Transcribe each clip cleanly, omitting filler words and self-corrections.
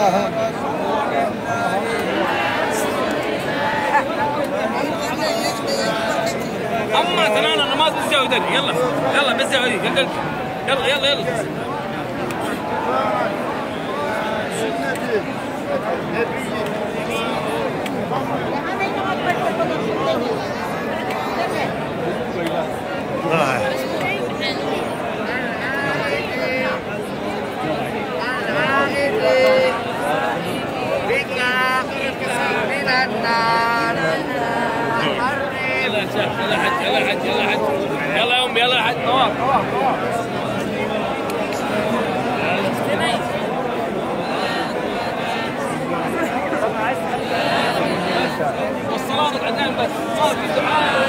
اما تنال النماذج بالزاويه دي. يلا يلا بالزاويه دي. يلا يلا يلا يلا حج يلا حج يلا حج يلا يا امي يلا حج طواف طواف طواف. والصلاة عندنا بس صار في دعاء.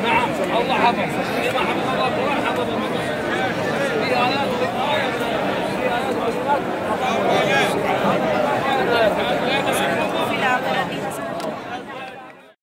نعم الله حفظ.